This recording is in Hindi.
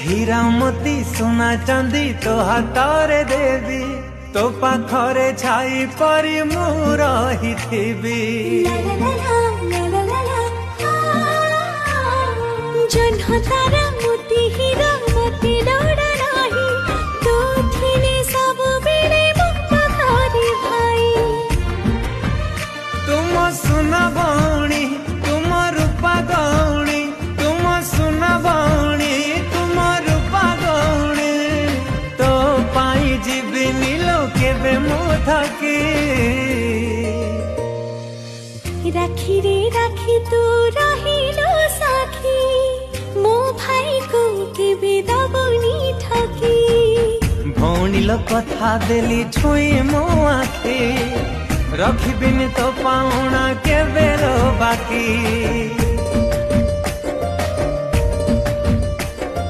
हीरा मोती सोना चांदी तो हाथरे देवी तो पाखरे छाई परी मु रहिथिबी जन्ह तारा मोती हीरा मोती लोड़ा नाही तो थिने सब बेले मुक्त घरे भाई तुम सुना बणी तुम रूपा गौणी तुम सुना बणी तुम रूपा गौणी तो पाई जीविनी लोके बे मुथकी राखी रे राखी तू रहिलो साखी मो भाई को केबे दबनी ठकी भौणी लो कथा देली छुई मो आखी रखिबिनी तो पाउना के बेलो बाकी।